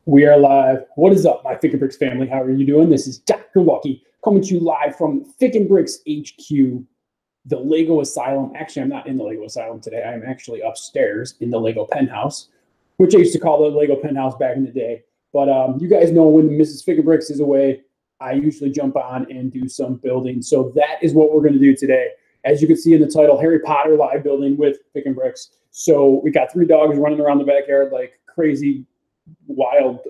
We are live. What is up, my FikinBricks family? How are you doing? This is Dr. Lucky coming to you live from FikinBricks HQ, the Lego Asylum. Actually, I'm not in the Lego Asylum today. I'm actually upstairs in the Lego Penthouse, which I used to call the Lego Penthouse back in the day. But you guys know when Mrs. FikinBricks is away, I usually jump on and do some building. So that is what we're going to do today. As you can see in the title, Harry Potter live building with FikinBricks. So we got 3 dogs running around the backyard like crazy wild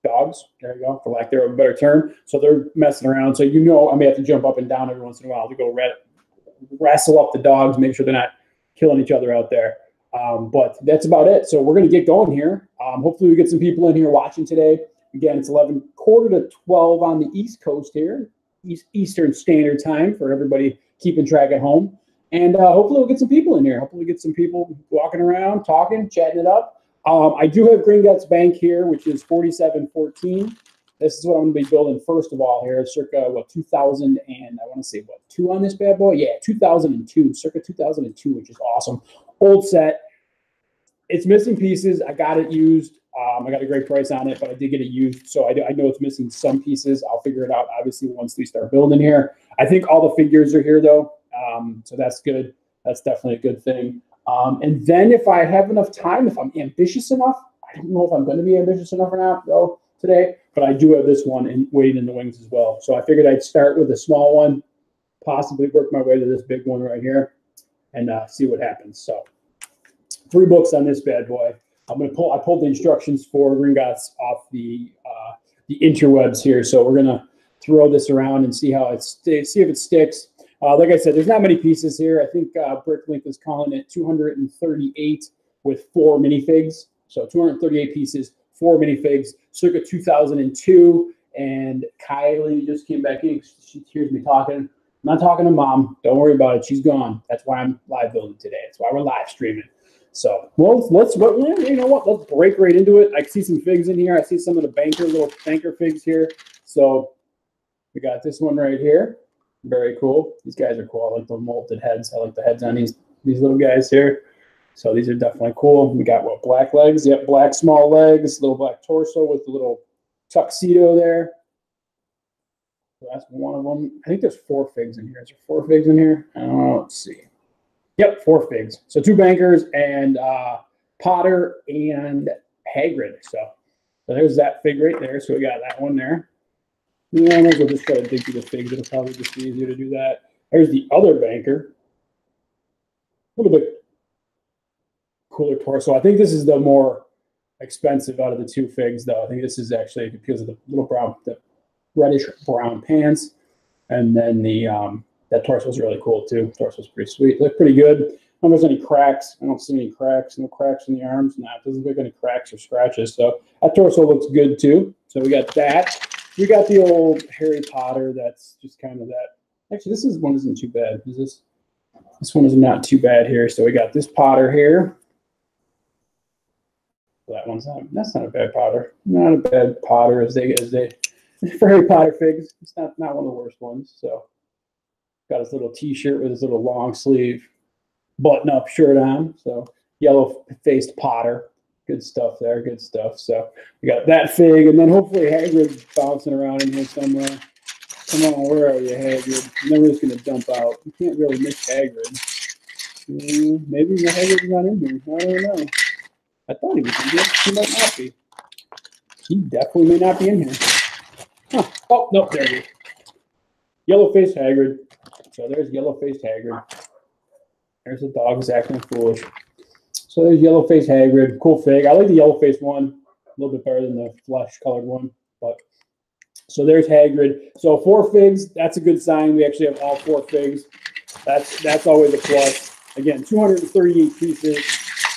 dogs. There you go, for lack of a better term. So they're messing around. So you know I may have to jump up and down every once in a while to go wrestle up the dogs, make sure they're not killing each other out there. But that's about it. So we're going to get going here. Hopefully we get some people in here watching today. Again, it's 11, quarter to 12 on the East Coast here, Eastern Standard Time for everybody keeping track at home. And hopefully we'll get some people in here. Hopefully we get some people walking around, talking, chatting it up. I do have Gringotts Bank here, which is 4714. This is what I'm going to be building first of all here, circa, 2000 and I want to say, 2 on this bad boy? Yeah, 2002, circa 2002, which is awesome. Old set. It's missing pieces. I got it used. I got a great price on it, but I did get it used. So I know it's missing some pieces. I'll figure it out, obviously, once we start building here. I think all the figures are here, though. So that's good. That's definitely a good thing. And then if I have enough time, if I'm ambitious enough, I don't know if I'm going to be ambitious enough or not, though, today, but I do have this one waiting in the wings as well. So I figured I'd start with a small one, possibly work my way to this big one right here, and see what happens. So 3 books on this bad boy. I pulled the instructions for Gringotts off the interwebs here. So we're going to throw this around and see how see if it sticks. Like I said, there's not many pieces here. I think Bricklink is calling it 238 with 4 minifigs. So 238 pieces, 4 minifigs, circa 2002. And Kylie just came back in. She hears me talking. I'm not talking to Mom. Don't worry about it. She's gone. That's why I'm live building today. That's why we're live streaming. So, well, you know what? Let's break right into it. I see some figs in here. I see some of the little banker figs here. So we got this one right here. Very cool. These guys are cool. I like the molded heads. I like the heads on these little guys here. So these are definitely cool. We got black legs. Yep, black small legs, little black torso with the little tuxedo there. So that's one of them. I think there's 4 figs in here. Is there 4 figs in here? I don't know. Let's see. Yep, 4 figs. So 2 bankers and Potter and Hagrid. So there's that fig right there. So we got that one there. Yeah, I might as well just try to dig through the figs. It'll probably just be easier to do that. There's the other banker. A little bit cooler torso. I think this is the more expensive out of the 2 figs, though. I think this is actually because of the the reddish brown pants. And then that torso is really cool, too. The torso is pretty sweet. Look pretty good. I don't know if there's any cracks. I don't see any cracks. No cracks in the arms. Nah, it doesn't look like any cracks or scratches. So that torso looks good, too. So we got that. We got the old Harry Potter. That's just kind of that. Actually, this one isn't too bad. This one is not too bad here. So we got this Potter here. That's not a bad Potter. Not a bad Potter as they for Harry Potter figs. It's not one of the worst ones. So got his little T-shirt with his little long sleeve button-up shirt on. So yellow-faced Potter. Good stuff there, good stuff. So we got that fig, and then hopefully Hagrid's bouncing around in here somewhere. Come on, where are you, Hagrid? And then we're just going to dump out. You can't really miss Hagrid. Maybe the Hagrid's not in here. I don't know. I thought he was in here. He might not be. He definitely may not be in here. Huh. Oh, no, there he is. Yellow-faced Hagrid. So there's yellow-faced Hagrid. There's the dog acting foolish. So there's yellow-faced Hagrid. Cool fig. I like the yellow-faced one a little bit better than the flesh-colored one. But so there's Hagrid. So 4 figs. That's a good sign. We actually have all 4 figs. That's always a plus. Again, 238 pieces,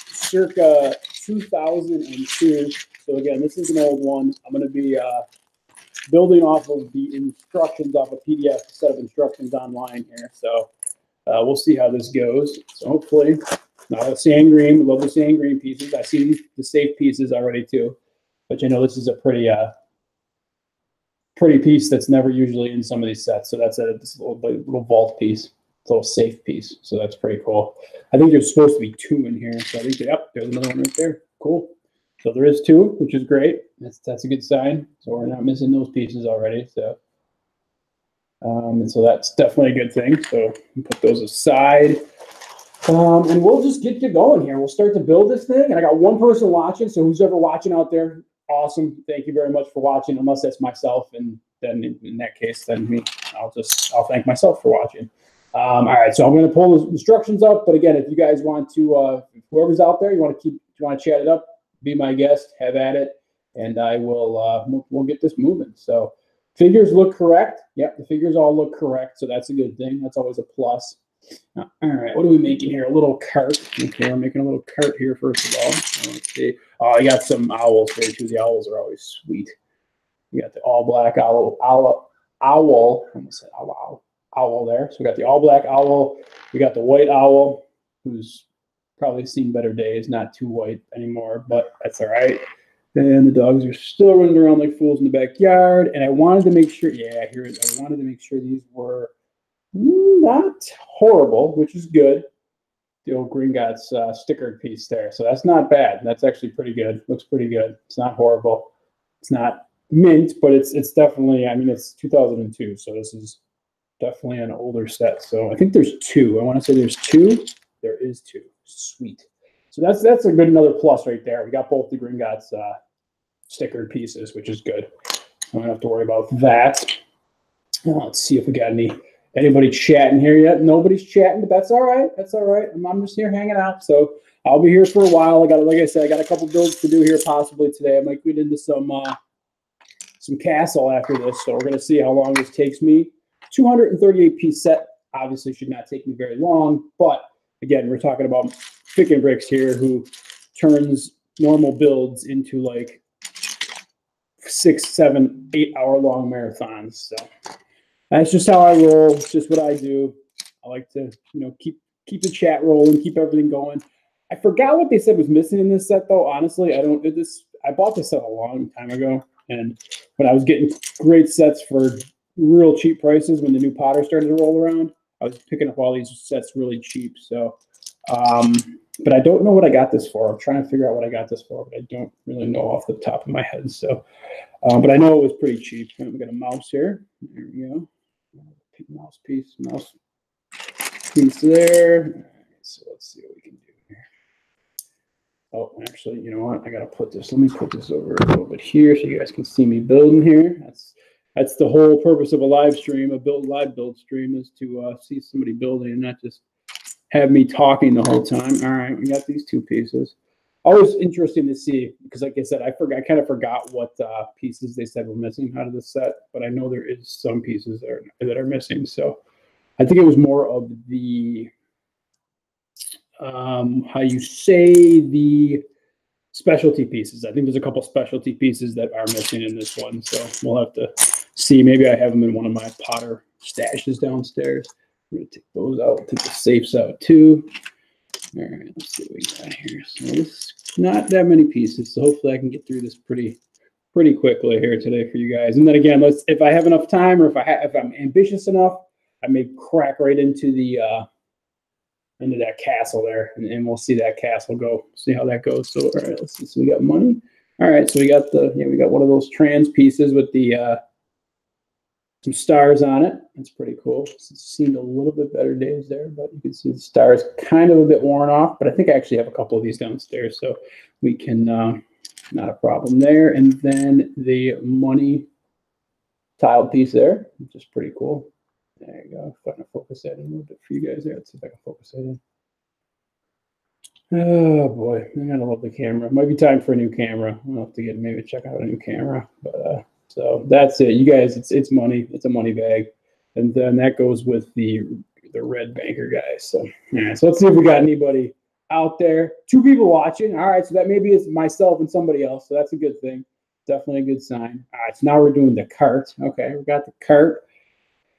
circa 2002. So again, this is an old one. I'm going to be building off of the instructions off a PDF set of instructions online here. So we'll see how this goes. So hopefully. Now, sand green, love the sand green pieces. I see the safe pieces already too, but you know this is a pretty piece that's never usually in some of these sets. So that's this little vault piece, a little safe piece. So that's pretty cool. I think there's supposed to be 2 in here. So I think, yep, there's another one right there. Cool. So there is 2, which is great. That's a good sign. So we're not missing those pieces already. So and so that's definitely a good thing. So put those aside. And we'll just get to going here. We'll start to build this thing. And I got 1 person watching. So who's ever watching out there, awesome. Thank you very much for watching. Unless that's myself, and then in that case, then me. I'll thank myself for watching. All right, so I'm going to pull the instructions up. But again, if you guys want to, whoever's out there, you want to chat it up, be my guest, have at it, and I will. We'll get this moving. So figures look correct. Yep, the figures all look correct. So that's a good thing. That's always a plus. All right, what are we making here? A little cart. Okay, we're making a little cart here first of all. Let's see. Oh, I got some owls here too. The owls are always sweet. We got the all black owl. I almost said owl there. So we got the all black owl. We got the white owl, who's probably seen better days. Not too white anymore, but that's all right. And the dogs are still running around like fools in the backyard. And I wanted to make sure. Yeah, here it is. I wanted to make sure these were not horrible, which is good. The old Gringotts stickered piece there. So that's not bad. That's actually pretty good. Looks pretty good. It's not horrible. It's not mint, but it's definitely, I mean, it's 2002. So this is definitely an older set. So I think there's 2. I want to say there's 2. There is 2. Sweet. So that's a good another plus right there. We got both the Gringotts stickered pieces, which is good. I don't have to worry about that. Let's see if we got anybody chatting here yet. Nobody's chatting, but that's all right. That's all right. I'm just here hanging out. So I'll be here for a while. Like I said, I got a couple builds to do here possibly today. I might get into some castle after this. So we're going to see how long this takes me. 238 piece set obviously should not take me very long. But again, we're talking about FikinBricks here, who turns normal builds into like 6, 7, 8 hour long marathons. So that's just how I roll. It's just what I do. I like to, keep the chat rolling, keep everything going. I forgot what they said was missing in this set, though. Honestly, I bought this set a long time ago, and when I was getting great sets for real cheap prices, when the new Potter started to roll around, I was picking up all these sets really cheap. So, but I don't know what I got this for. I'm trying to figure out what I got this for, but I don't really know off the top of my head. So, but I know it was pretty cheap. We got a mouse here. There we go. Mouse piece there. So let's see what we can do here. Oh, actually, you know what? I gotta put this. Let me put this over a little bit here so you guys can see me building here. That's the whole purpose of a live stream, live build stream, is to see somebody building and not just have me talking the whole time. All right, we got these 2 pieces. Always interesting to see, because like I said, I kind of forgot what pieces they said were missing out of the set, but I know there is some pieces that are missing. So I think it was more of the how you say, the specialty pieces. I think there's a couple specialty pieces that are missing in this one. So we'll have to see. Maybe I have them in one of my Potter stashes downstairs. I'm going to take those out, take the safes out too. All right, let's see what we got here. So this is not that many pieces, so hopefully I can get through this pretty quickly here today for you guys. And then again, if I have enough time, or if I'm ambitious enough, I may crack right into into that castle there, and we'll see that castle go. See how that goes. So all right, let's see. So we got money. All right, so we got one of those trans pieces with the some stars on it. That's pretty cool. It's seen a little bit better days there, but you can see the stars kind of a bit worn off. But I think I actually have a couple of these downstairs, so we can not a problem there. And then the money tiled piece there, which is pretty cool. There you go. If I can focus that in a little bit for you guys there. Let's see if I can focus that in. Oh boy, I gotta love the camera. Might be time for a new camera. I'll have to maybe check out a new camera. But so that's it, you guys. It's money. It's a money bag, and then that goes with the red banker guys. So yeah. So let's see if we got anybody out there. 2 people watching. All right. So that maybe is myself and somebody else. So that's a good thing. Definitely a good sign. All right. So now we're doing the cart. Okay, we got the cart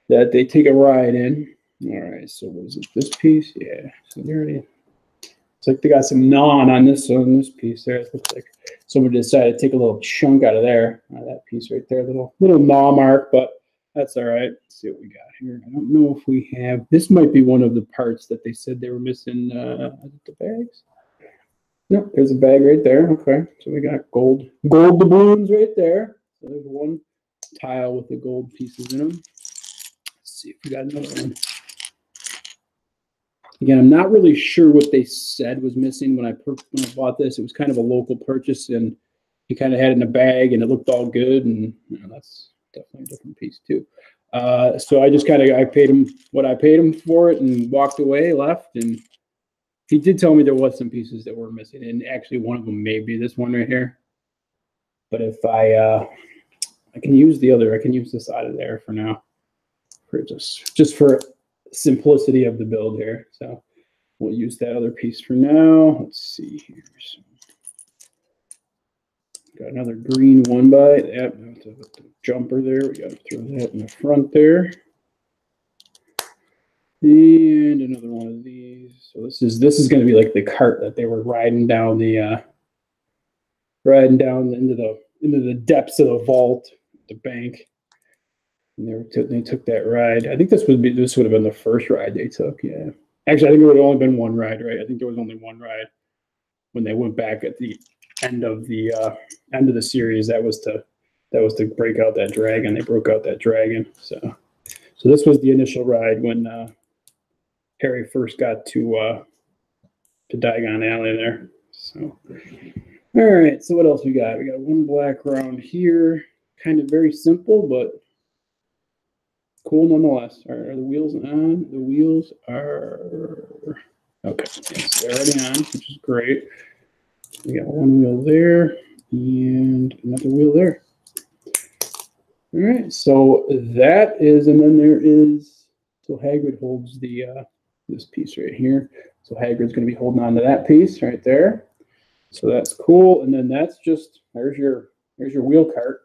that they take a ride in. All right. So what is it? This piece? Yeah. So they already. It's like they got some non on this piece there. It looks like somebody decided to take a little chunk out of there. That piece right there, little gnaw mark, but that's all right. Let's see what we got here. I don't know if we have. This might be one of the parts that they said they were missing. The bags. No, there's a bag right there. Okay, so we got gold doubloons right there. So there's one tile with the gold pieces in them. Let's see if we got another one. Again, I'm not really sure what they said was missing when I bought this. It was kind of a local purchase, and he kind of had it in a bag, and it looked all good. And that's definitely a different piece too. So I just I paid him what I paid him for it, and walked away, left, and he did tell me there was some pieces that were missing, and actually one of them may be this one right here. But if I can use the other, I can use this out of there for now, for just for simplicity of the build here. So we'll use that other piece for now. Let's see here. So, got another green one by the jumper there. We got to throw that in the front there. And another one of these. So this is going to be like the cart that they were riding down the into the depths of the vault, the bank. And they took that ride. I think this would have been the first ride they took. Yeah, actually, I think it would have only been one ride, right? I think there was only one ride when they went back at the end of the series. That was to break out that dragon. They broke out that dragon. So this was the initial ride when Harry first got to Diagon Alley there. So, all right. So what else we got? We got one black round here. Kind of very simple, but cool nonetheless. Are the wheels on? The wheels are okay. Yes, they're already on, which is great. We got one wheel there and another wheel there. All right. So that is, and then there is. So Hagrid holds the this piece right here. So Hagrid's going to be holding on to that piece right there. So that's cool. And then that's just, there's your wheel cart.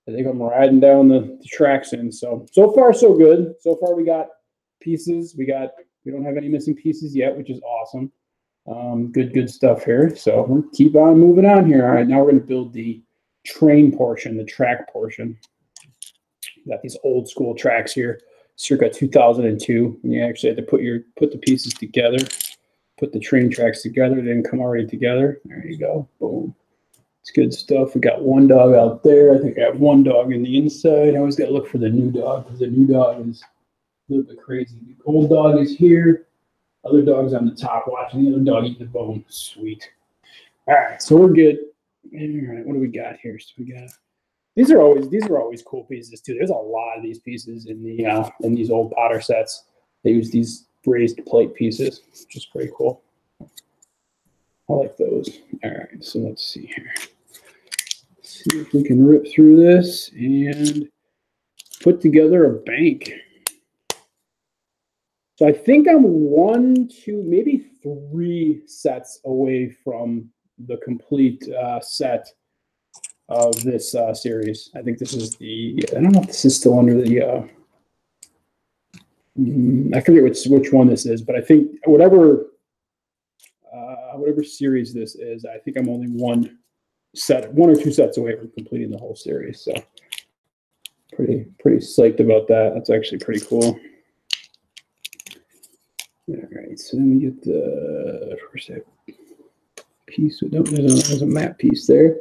I think I'm riding down the tracks in. So far so good. So far we got pieces. We don't have any missing pieces yet, which is awesome. Good stuff here. So we'll keep on moving on here. All right, now we're going to build the train portion, the track portion. We got these old school tracks here, circa 2002. And you actually had to put the pieces together, put the train tracks together. They didn't come already together. There you go. Boom. It's good stuff. We got one dog out there. I think I have one dog in the inside. I always got to look for the new dog because the new dog is a little bit crazy. The old dog is here. Other dog's on the top watching the other dog eat the bone. Sweet. All right, so we're good. All right, what do we got here? So we got these are always cool pieces too. There's a lot of these pieces in in these old Potter sets. They use these raised plate pieces, which is pretty cool. I like those. All right, so let's see here. Let's see if we can rip through this and put together a bank. So I think I'm 1, 2, maybe 3 sets away from the complete set of this series. I think this is I don't know if this is still under the, I forget which one this is, but I think whatever series this is, I think I'm only 1 or 2 sets away from completing the whole series. So pretty psyched about that. That's actually pretty cool. All right, so then we get the first piece. There's a map piece there.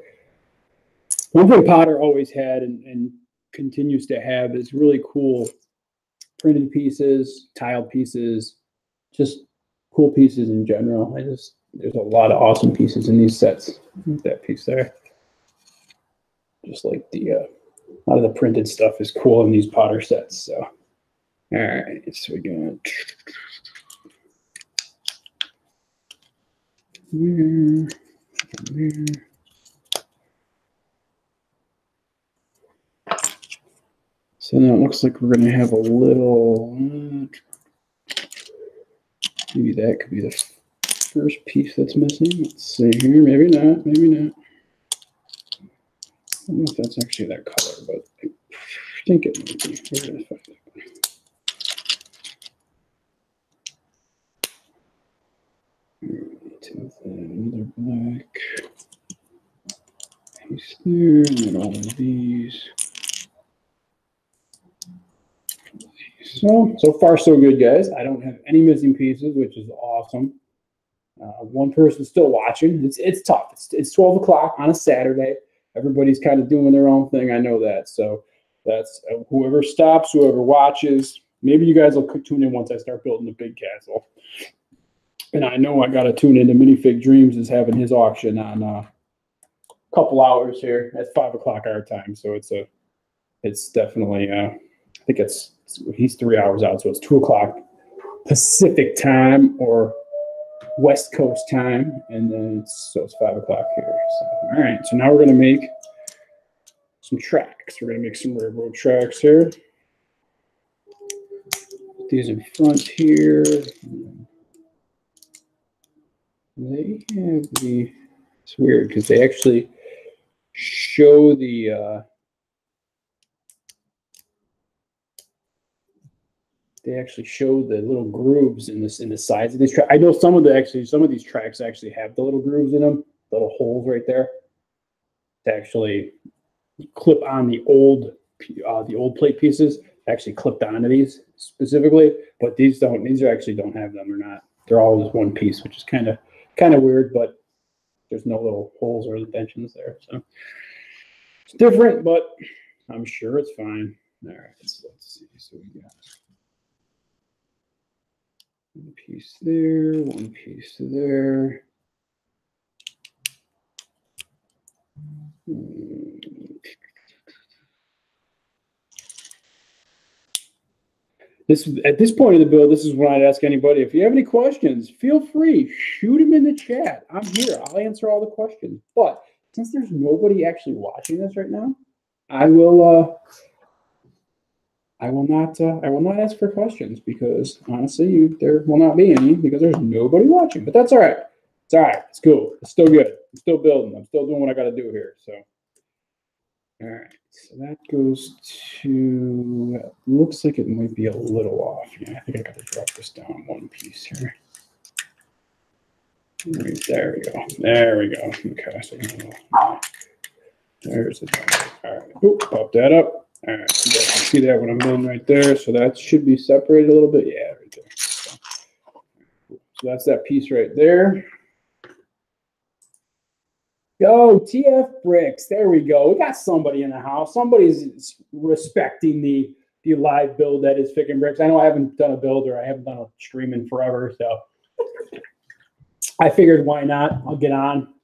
One thing Potter always had and continues to have is really cool printed pieces, tiled pieces, just cool pieces in general. There's a lot of awesome pieces in these sets. That piece there, just like a lot of the printed stuff is cool in these Potter sets. So, all right, so we're gonna. So now it looks like we're going to have a little, maybe that could be the first piece that's missing. Let's see here, maybe not. I don't know if that's actually that color, but I think it might be. We're going to find it. Another black piece there, and then all of these. So far so good, guys. I don't have any missing pieces, which is awesome. One person's still watching. It's tough. It's 12 o'clock on a Saturday. Everybody's kind of doing their own thing. I know that. So that's whoever stops, whoever watches. Maybe you guys will tune in once I start building the big castle. And I know I got to tune into Minifig Dreams is having his auction on a couple hours here at 5 o'clock our time. So it's definitely I think he's 3 hours out, so it's 2 o'clock Pacific time or West Coast time, and then it's 5 o'clock here. So, all right, so now we're gonna make some tracks. We're gonna make some railroad tracks here. Put these in front here. They have it's weird because they actually show the little grooves in the sides of these tracks. I know some of these tracks actually have the little grooves in them, little holes right there to actually clip on the old plate pieces. Actually clipped onto these specifically, but these don't. These actually don't have them. They're all just one piece, which is kind of weird. But there's no little holes or indentions there, so it's different. But I'm sure it's fine. All right, so let's see. So we got one piece there, one piece there. At this point of the build, this is when I'd ask anybody, if you have any questions, feel free, shoot them in the chat. I'm here. I'll answer all the questions. But since there's nobody actually watching this right now, I will not ask for questions because honestly, there will not be any because there's nobody watching. But that's all right. It's all right. It's cool. It's still good. I'm still building. I'm still doing what I got to do here. So, all right. So that goes to. Looks like it might be a little off. Yeah, I think I got to drop this down one piece here. Right, there we go. There we go. Okay. So there's the. All right. Oop, pop that up. All right, you guys can see that what I'm doing right there. So that should be separated a little bit. Yeah, right there. So that's that piece right there. Yo, FikinBricks. There we go. We got somebody in the house. Somebody's respecting the live build that is FikinBricks. I know I haven't done a build or I haven't done a stream in forever, so I figured why not? I'll get on,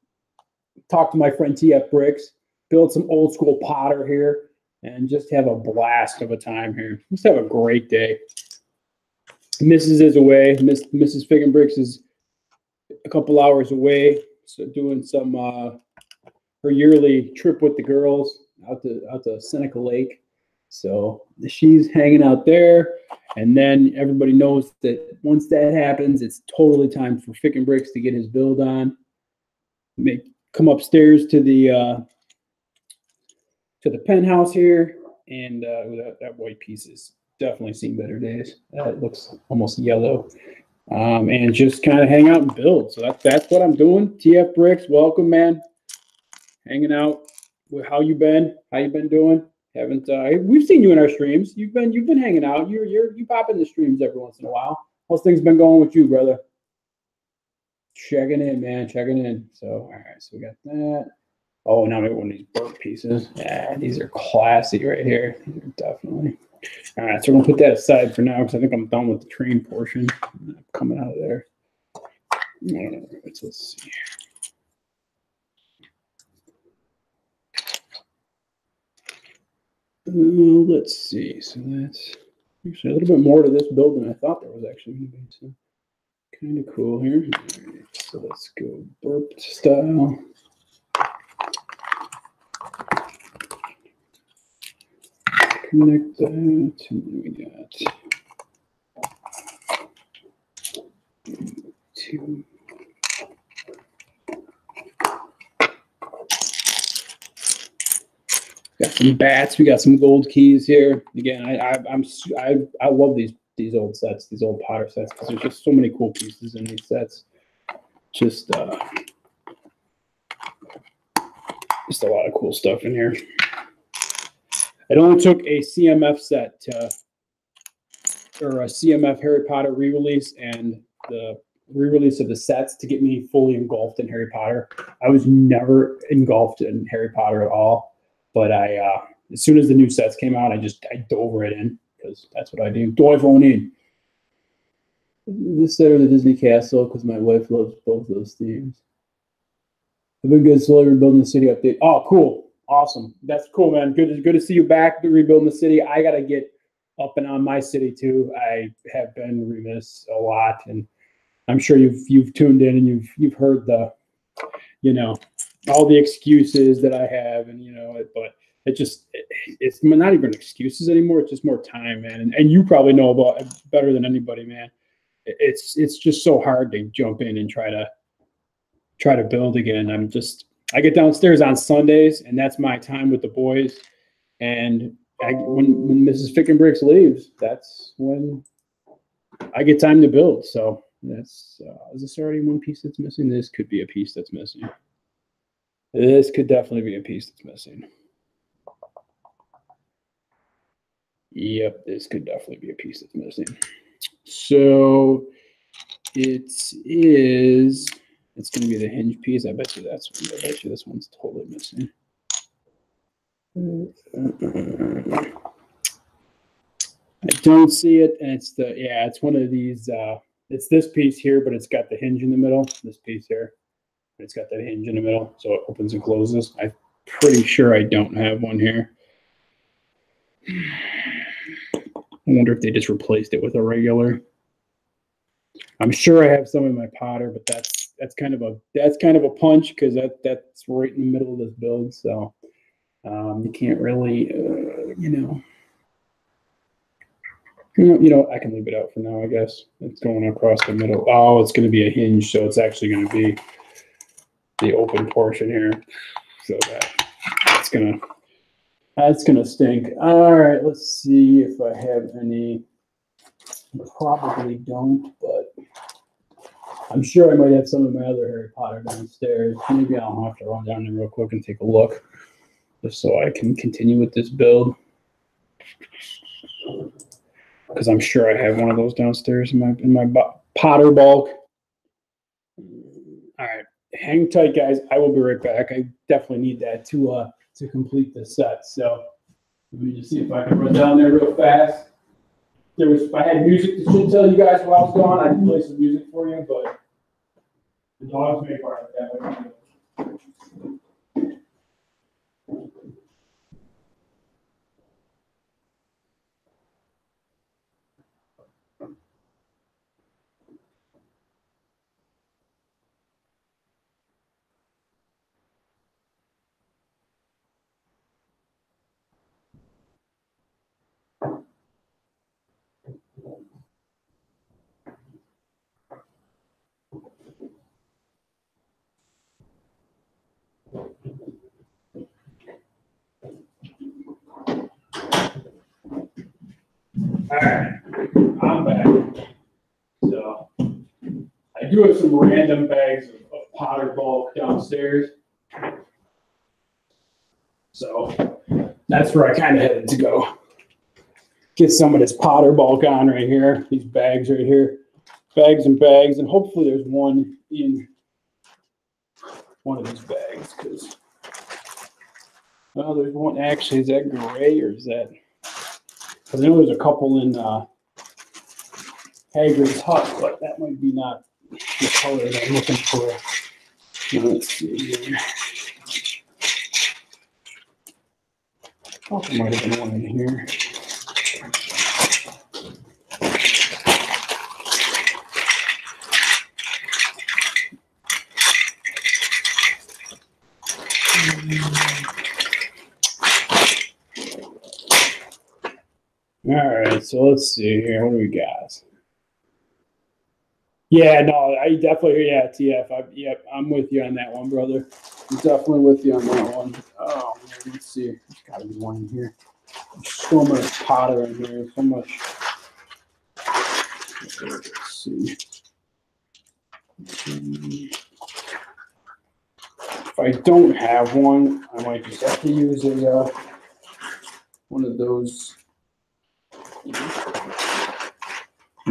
talk to my friend FikinBricks, build some old school Potter here, and just have a blast of a time here. Just have a great day. Mrs. is away. Mrs. FikinBricks is a couple hours away, so doing some her yearly trip with the girls out to Seneca Lake. So she's hanging out there, and then everybody knows that once that happens, it's totally time for FikinBricks to get his build on. Come upstairs to the penthouse here, and that white piece is definitely seen better days. It looks almost yellow, and just kind of hang out and build. So that's what I'm doing. FikinBricks, welcome, man. Hanging out. How you been? How you been doing? Haven't we've seen you in our streams? You've been hanging out. You pop in the streams every once in a while. How's things been going with you, brother? Checking in, man. Checking in. So all right. So we got that. Oh, now maybe one of these burnt pieces. Yeah, these are classy right here. These are definitely. All right, so we're gonna put that aside for now because I think I'm done with the train portion. I'm coming out of there. All right, so let's see. Let's see. So that's actually a little bit more to this build than I thought there was actually going to be. So kind of cool here. All right, so let's go burp style. Connect that, and then we got 2. Got some bats. We got some gold keys here. Again, I love these old sets, these old Potter sets, because there's just so many cool pieces in these sets. Just a lot of cool stuff in here. It only took a CMF set or a CMF Harry Potter re-release and the re-release of the sets to get me fully engulfed in Harry Potter. I was never engulfed in Harry Potter at all, but as soon as the new sets came out, I dove right in because that's what I do. Dive on in. This set or the Disney Castle because my wife loves both those themes. I've been good slowly rebuilding the city update. Oh, cool. Awesome. That's cool, man. Good to see you back rebuilding the city. I got to get up and on my city too. I have been remiss a lot, and I'm sure you've tuned in and you've heard the, all the excuses that I have, and but it's not even excuses anymore. It's just more time, man. And you probably know about it better than anybody, man. It's just so hard to jump in and try to build again. I get downstairs on Sundays, and that's my time with the boys. And when Mrs. FikinBricks leaves, that's when I get time to build. So that's is this already one piece that's missing? This could be a piece that's missing. This could definitely be a piece that's missing. Yep, this could definitely be a piece that's missing. So it's going to be the hinge piece. I bet you this one's totally missing. I don't see it, and it's one of these. It's this piece here, but it's got the hinge in the middle. This piece here, it's got that hinge in the middle, so it opens and closes. I'm pretty sure I don't have one here. I wonder if they just replaced it with a regular. I'm sure I have some in my Potter, but that's kind of a punch because that's right in the middle of this build. So you can't really, I can leave it out for now. I guess it's going across the middle. Oh, it's going to be a hinge, so it's actually going to be the open portion here. So that's gonna stink. All right, let's see if I have any. Probably don't, but I'm sure I might have some of my other Harry Potter downstairs. Maybe I'll have to run down there real quick and take a look, just so I can continue with this build. Because I'm sure I have one of those downstairs in my Potter bulk. All right, hang tight, guys. I will be right back. I definitely need that to complete the set. So let me just see if I can run down there real fast. If I had music to tell you guys while I was gone, I could play some music for you, but the dogs may part of that. All right, I'm back. So I do have some random bags of Potter bulk downstairs. So that's where I kind of headed to go. Get some of this Potter bulk on right here. These bags right here. Bags and bags. And hopefully there's one in one of these bags. Because, well, there's one. Actually, is that gray or is that? Because I know there's a couple in Hagrid's hut, but that might be not the color that I'm looking for. Now, let's see here. I thought there might have been one in here. All right, so let's see here. What do we got? Yeah, no, I definitely, yeah, TF. Yep, I'm with you on that one, brother. I'm definitely with you on that one. Oh, man, let's see. There's got to be one in here. There's so much Potter in here. So much. Let's see. If I don't have one, I might just have to use a one of those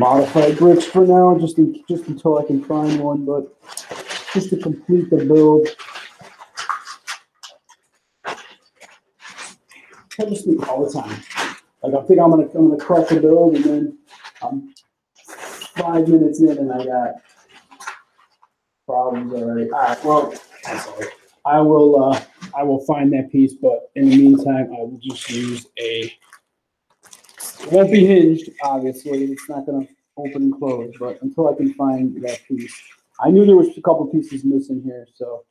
modified bricks for now, just until I can find one, but just to complete the build. I just do all the time. Like I think I'm gonna crush the build, and then I'm 5 minutes in and I got problems already. All right, well, I will find that piece, but in the meantime, I will just use a. It won't be hinged, obviously. It's not gonna open and close, but until I can find that piece, I knew there was a couple pieces missing here, so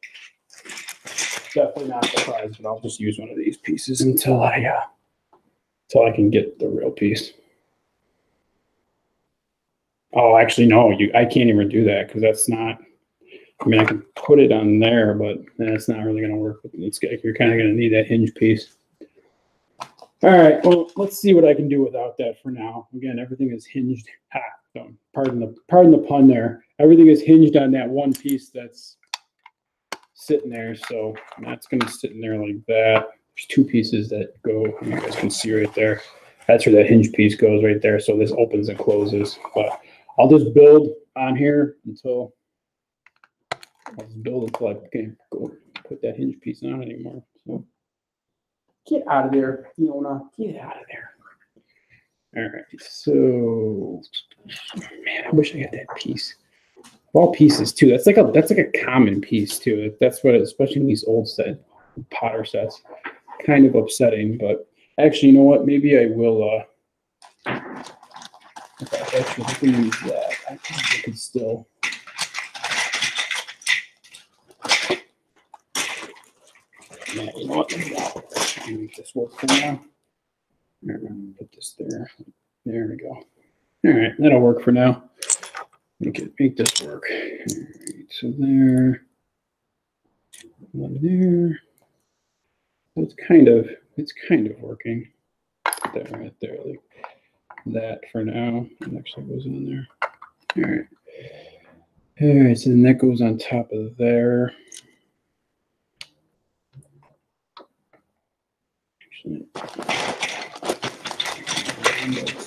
definitely not surprised. But I'll just use one of these pieces until I can get the real piece. Oh, actually, no, I can't even do that because that's not. I mean, I can put it on there, but that's not really going to work. You're kind of going to need that hinge piece. All right, well, let's see what I can do without that for now. Again, everything is hinged. So pardon the pun there. Everything is hinged on that one piece that's sitting there. So that's going to sit in there like that. There's two pieces that go. You guys can see right there. That's where that hinge piece goes right there. So this opens and closes. But I'll just build on here until I can't go put that hinge piece on anymore. So. Get out of there, Fiona. Get out of there. All right. So, man, I wish I had that piece. All pieces too. That's like a common piece too. That's what, especially in these old Potter sets, kind of upsetting. But actually, you know what? Maybe I will. If I actually can use that, I think I could still. Yeah, you know what? Let me make this work for now. I'm going to put this there. There we go. All right, that'll work for now. Make this work. All right, so there, one there. So it's kind of working. That right there, like that for now. It actually goes on there. All right. All right, so then that goes on top of there. Actually,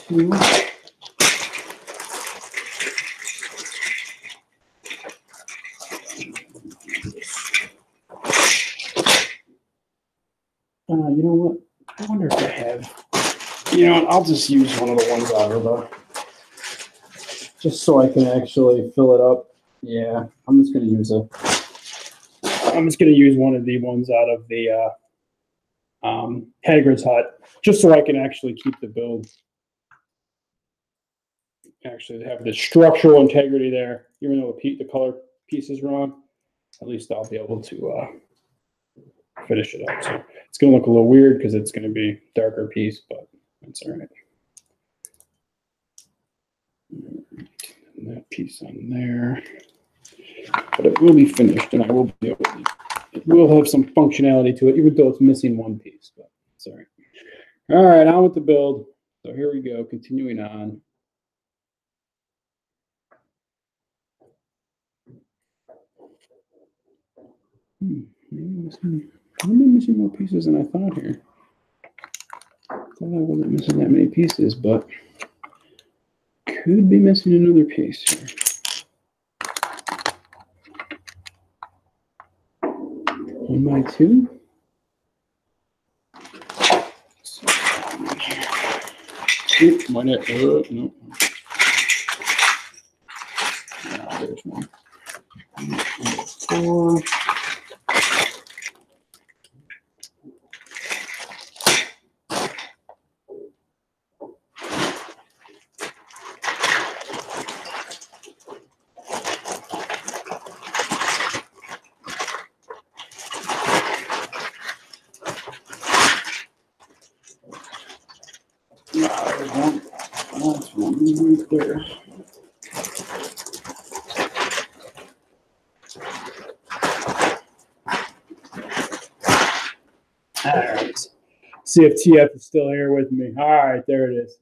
two. You know what? I wonder if I have. You know, I'll just use one of the ones out of the. Just so I can actually fill it up. Yeah, I'm just gonna use one of the ones out of the Hagrid's hut, just so I can actually keep the build. Actually, have the structural integrity there, even though the color piece is wrong. At least I'll be able to finish it up. So it's going to look a little weird because it's going to be a darker piece, but that's all right. And that piece on there, but it will be finished, and I will be able to. It will have some functionality to it, even though it's missing one piece. But it's all right. All right, on with the build. So here we go. Continuing on. Maybe I'm missing more pieces than I thought here. I thought I wasn't missing that many pieces, but could be missing another piece here. One by two. Might have, no. There's one. Four. That's one right there. All right. See if TF is still here with me. All right, there it is.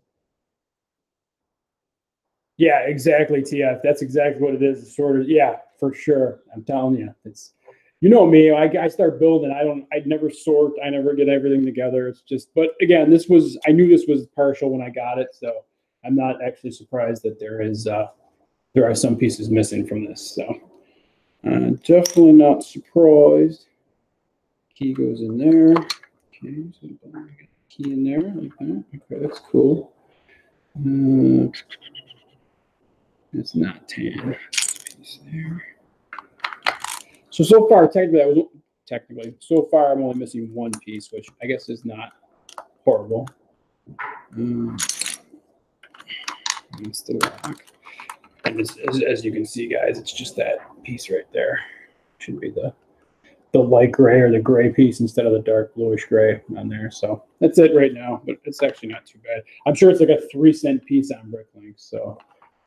Yeah, exactly, TF. That's exactly what it is. It's sort of, yeah, for sure. I'm telling you, it's. You know me. I start building. I never sort. I never get everything together. It's just. But again, I knew this was partial when I got it, so I'm not actually surprised that there are some pieces missing from this. So definitely not surprised. Key goes in there. Okay, so key in there like that. Okay, that's cool. It's not tan. Piece there. So far, so far I'm only missing one piece, which I guess is not horrible. It's the rock. And as you can see, guys, it's just that piece right there. Should be the light gray or the gray piece instead of the dark bluish gray on there. So that's it right now, but it's actually not too bad. I'm sure it's like a 3-cent piece on Bricklink. So,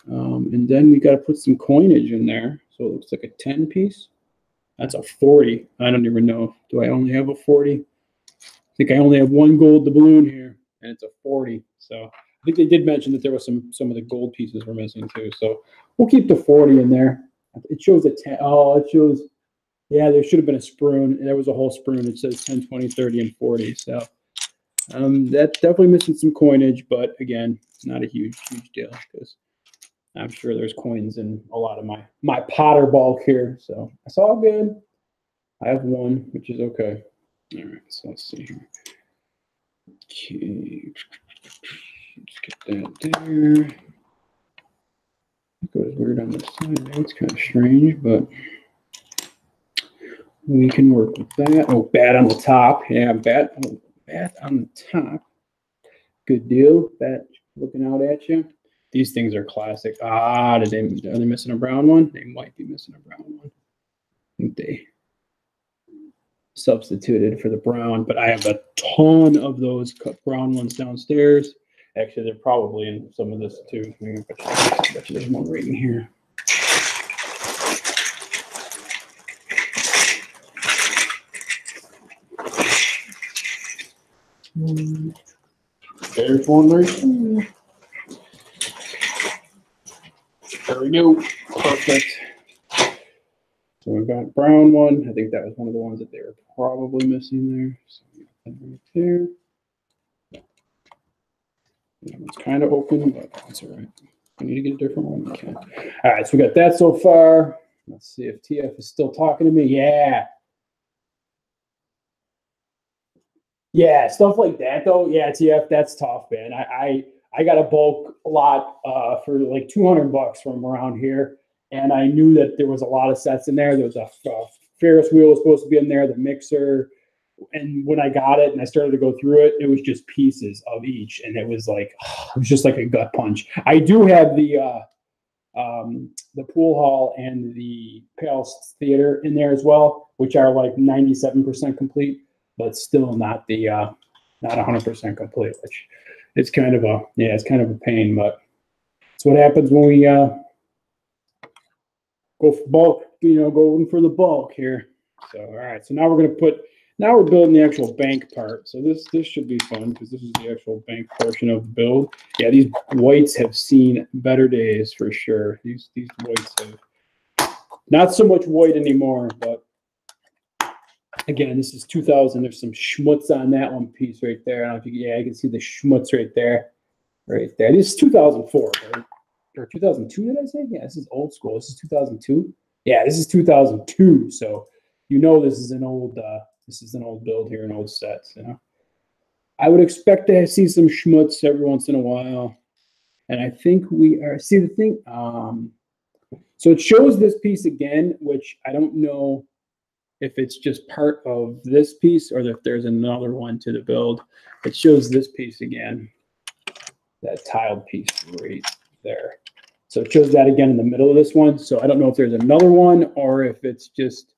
and then we got to put some coinage in there. So it looks like a 10 piece. That's a 40. I don't even know. Do I only have a 40? I think I only have one gold doubloon here, and it's a 40. So I think they did mention that there was some of the gold pieces were missing too. So we'll keep the 40 in there. It shows a 10. Oh, it shows. Yeah, there should have been a spoon. There was a whole spoon. It says 10, 20, 30, and 40. So that's definitely missing some coinage, but again, not a huge deal because I'm sure there's coins in a lot of my Potter bulk here. So it's all good. I have one, which is okay. All right, so let's see here. Okay, let's get that there. It goes weird on the side. It's kind of strange, but we can work with that. Oh, bat on the top. Yeah, bat on the top. Good deal. Bat looking out at you. These things are classic. Ah, are they missing a brown one? They might be missing a brown one. I think they substituted for the brown, but I have a ton of those brown ones downstairs. Actually, they're probably in some of this too. I bet you there's one right in here. There's one right here. There we go. Perfect. So we've got brown one. I think that was one of the ones that they were probably missing there. So we got that right there. That one's kind of open, but that's all right. I need to get a different one. Okay. All right, so we got that so far. Let's see if TF is still talking to me. Yeah. Yeah, stuff like that though. Yeah, TF, that's tough, man. I got a bulk lot for like $200 from around here, and I knew that there was a lot of sets in there. There was a Ferris wheel was supposed to be in there, the mixer, and when I got it and I started to go through it, it was just pieces of each, and it was like it was just like a gut punch. I do have the pool hall and the Palace Theater in there as well, which are like 97% complete, but still not the not 100% complete, which it's kind of a pain, but it's what happens when we go for bulk, going for the bulk here. So all right, so now we're building the actual bank part. So this should be fun because this is the actual bank portion of the build. Yeah, these whites have seen better days for sure. These whites have not so much white anymore, but again, this is 2000. There's some schmutz on that one piece right there. I don't know if you can see the schmutz right there. Right there. This is 2004, right? Or 2002, did I say? Yeah, this is old school. This is 2002. Yeah, this is 2002. So this is an old build here, an old set. I would expect to see some schmutz every once in a while. And I think we are. See the thing. So it shows this piece again, which I don't know if it's just part of this piece or if there's another one to the build. It shows this piece again, that tiled piece right there. So it shows that again in the middle of this one. So I don't know if there's another one or if it's just,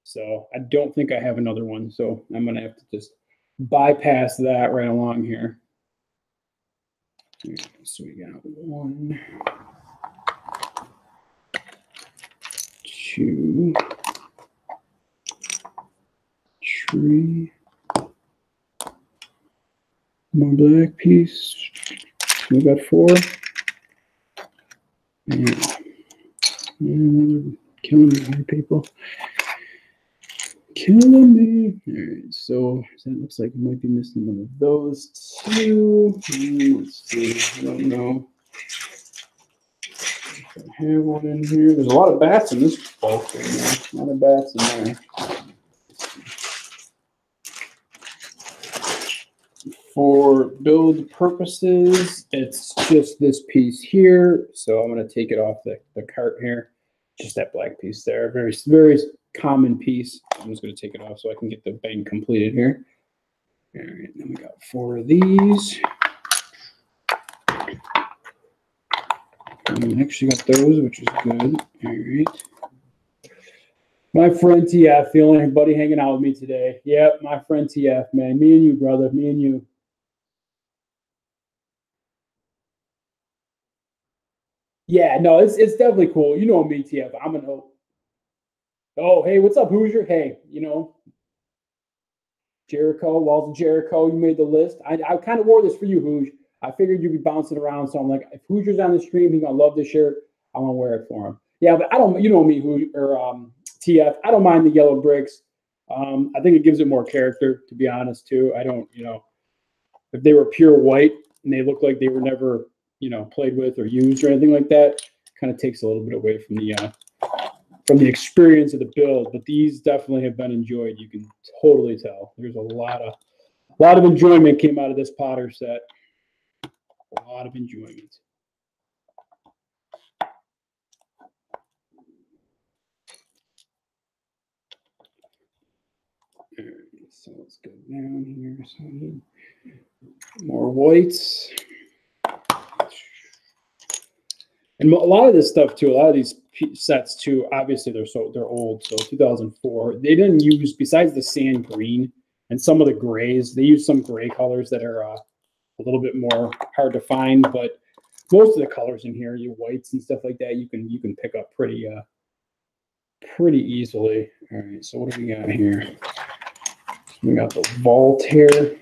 so I don't think I have another one. So I'm going to have to just bypass that right along here. So we got 1, 2, 3, more black piece. We got 4. And another killing me here, people. Killing me. All right, so that looks like it might be missing one of those two. Let's see. I don't know. I have one in here. There's a lot of bats in this bulk right now. A lot of bats in there. For build purposes, it's just this piece here. So I'm going to take it off the cart here. Just that black piece there. Very, very common piece. I'm just going to take it off so I can get the bank completed here. All right, then we got 4 of these. And we actually got those, which is good. All right. My friend TF, the only buddy hanging out with me today. Yep, my friend TF, man. Me and you, brother. Me and you. Yeah, no, it's definitely cool. You know me, TF. I'm an O. Oh, hey, what's up, Hoosier? Hey, Jericho, Walls of Jericho, you made the list. I kind of wore this for you, Hoosier. I figured you'd be bouncing around, so I'm like, if Hoosier's on the stream, he's gonna love this shirt. I'm gonna wear it for him. Yeah, but I don't, you know me, Hoosier or TF. I don't mind the yellow bricks. I think it gives it more character, to be honest, too. I don't, if they were pure white and they look like they were never, played with or used or anything like that, kind of takes a little bit away from the experience of the build. But these definitely have been enjoyed. You can totally tell. There's a lot of enjoyment came out of this Potter set. A lot of enjoyment. So let's go down here. So I need more whites. And a lot of this stuff too, a lot of these sets too, obviously they're old. So 2004, they didn't use, besides the sand green and some of the grays, they use some gray colors that are a little bit more hard to find. But most of the colors in here, your whites and stuff like that, you can pick up pretty easily. All right, so what do we got here? We got the vault here.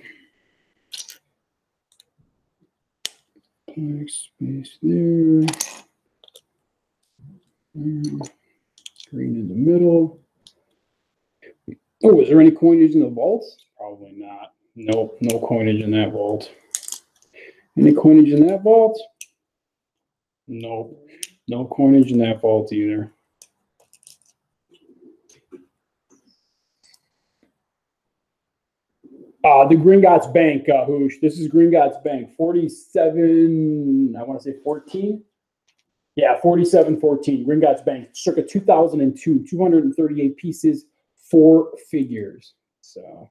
Black space there. Green in the middle. Oh, is there any coinage in the vault? Probably not. Nope, no coinage in that vault. Any coinage in that vault? Nope, no coinage in that vault either. The Gringotts Bank, Hoosh. This is Gringotts Bank. 47, I want to say 14. Yeah, 4714. Gringotts Bank, circa 2002. 238 pieces, 4 figures. So,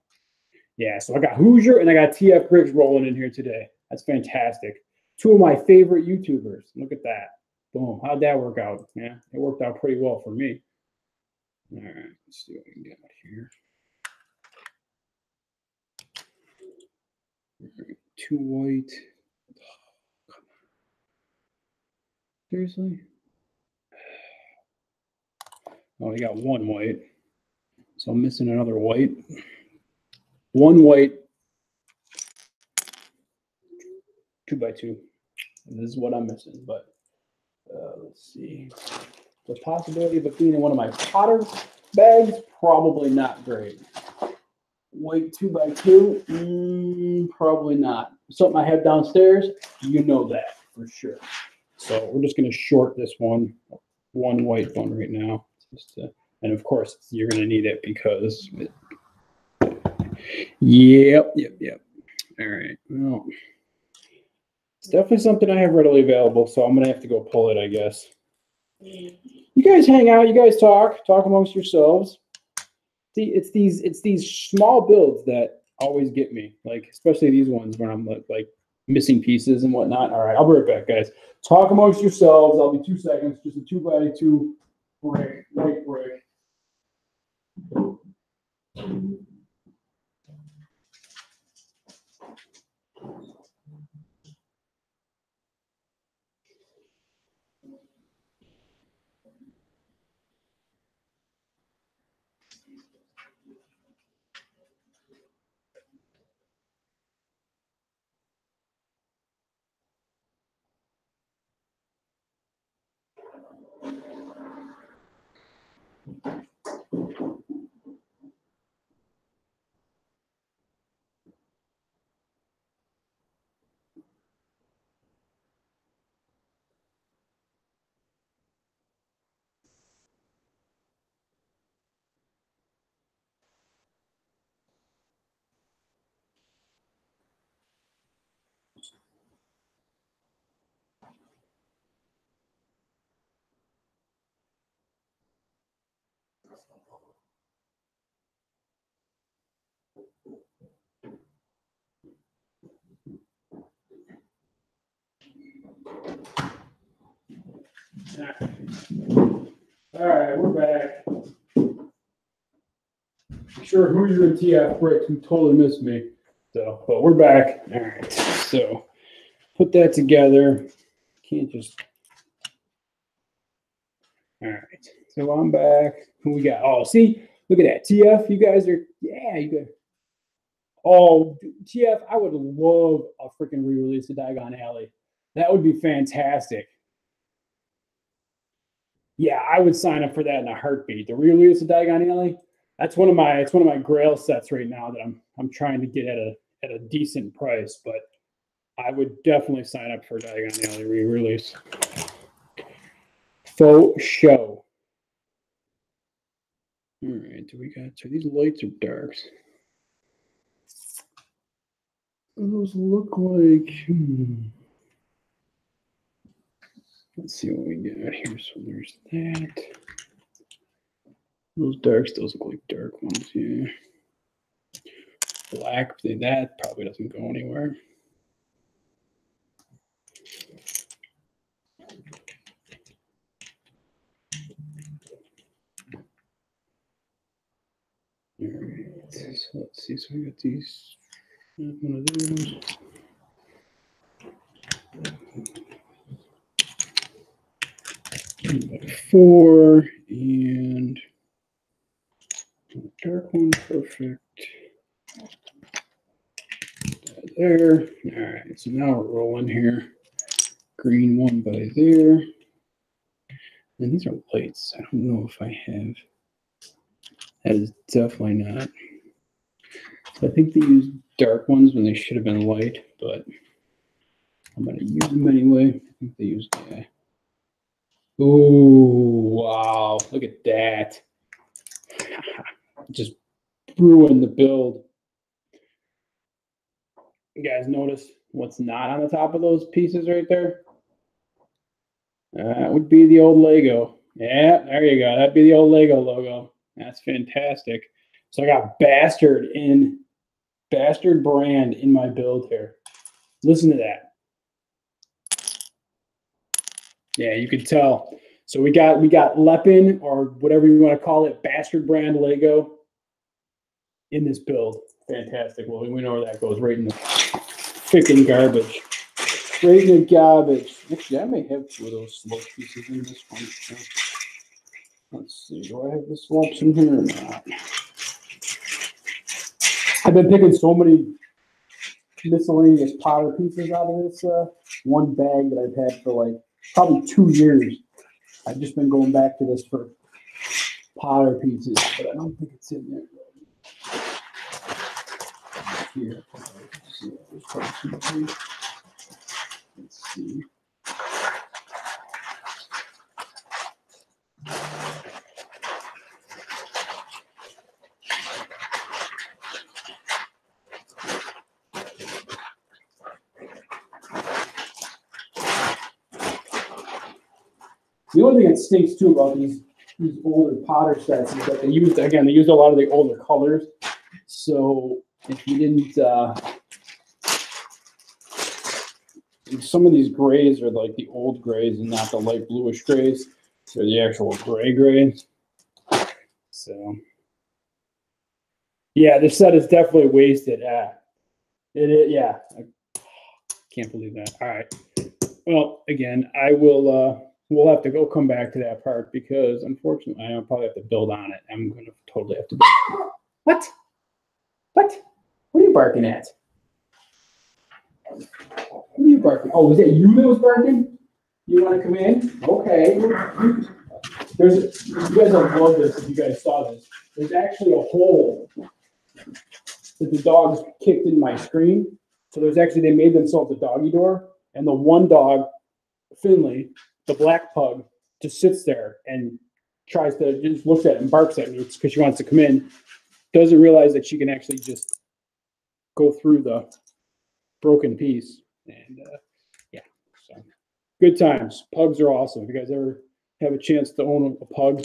yeah, so I got Hoosier and I got FikinBricks rolling in here today. That's fantastic. 2 of my favorite YouTubers. Look at that. Boom. How'd that work out? Yeah, it worked out pretty well for me. All right, let's see what we can get here. 2 white. Seriously? Oh, we got 1 white. So I'm missing another white. 1 white. 2 by 2. And this is what I'm missing. But let's see. The possibility of it being in one of my Potter bags, probably not great. White 2 by 2, probably not. Something I have downstairs, you know that for sure. So we're just going to short this one white one right now. And of course, you're going to need it because, yep. All right. Well, it's definitely something I have readily available, so I'm going to have to go pull it, I guess. You guys hang out. You guys talk amongst yourselves. See, it's these small builds that always get me, like especially these ones when I'm like missing pieces and whatnot. All right, I'll be right back, guys. Talk amongst yourselves. I'll be 2 seconds. Just a 2 by 2 brick, white brick. All right, we're back. I'm sure who you're in FikinBricks who totally missed me. So, but we're back. All right. So put that together. Can't just. All right. So I'm back. Who we got? Oh, see, look at that. TF, you guys are, yeah, you good. Oh, TF, I would love a freaking re-release of Diagon Alley. That would be fantastic. Yeah, I would sign up for that in a heartbeat. The re-release of Diagon Alley. That's one of my grail sets right now that I'm trying to get at a decent price, but I would definitely sign up for Diagon Alley re-release. Faux show. All right, do we got, so these lights are darks. Those look like, let's see what we got here. So there's that. Those darks, those look like dark ones, yeah. Black, that probably doesn't go anywhere. All right, so let's see. So we got these. One of those. Four and dark one, perfect. There. All right, so now we're rolling here. Green one by there. And these are lights. I don't know if I have. That is definitely not. So I think they use dark ones when they should have been light, but I'm going to use them anyway. I think they use that. Ooh, wow. Look at that. Just ruined the build. You guys notice what's not on the top of those pieces right there? That would be the old Lego. Yeah, there you go. That'd be the old Lego logo. That's fantastic. So I got Bastard brand in my build here. Listen to that. Yeah, you can tell. So we got Lepin, or whatever you want to call it, Bastard brand Lego in this build. Fantastic. Well, we know where that goes, right in the freaking garbage. Right in the garbage. Actually, I may have two of those slope pieces in this one. So let's see. Do I have the slopes in here or not? I've been picking so many miscellaneous powder pieces out of this one bag that I've had for like probably 2 years. I've just been going back to this for powder pieces, but I don't think it's in there. Here. Let's see. The only thing that stinks too about these older Potter sets is that they used a lot of the older colors. So if you didn't, some of these grays are like the old grays and not the light bluish grays. They're the actual gray grays. So yeah, this set is definitely wasted. Yeah, it is. Yeah, I can't believe that. All right. Well, again, I will. We'll have to come back to that part because unfortunately, I'll probably have to build on it. I'm going to totally have to. What? What? What are you barking at? What are you barking? Oh, was that you that was barking? You want to come in? Okay. You guys will love this if you guys saw this. There's actually a hole that the dogs kicked in my screen. So they made themselves a doggy door, and the one dog, Finley, the black pug, just sits there and just looks at it and barks at me because she wants to come in. Doesn't realize that she can actually just go through the broken piece. And yeah, so good times. Pugs are awesome. If you guys ever have a chance to own a pug,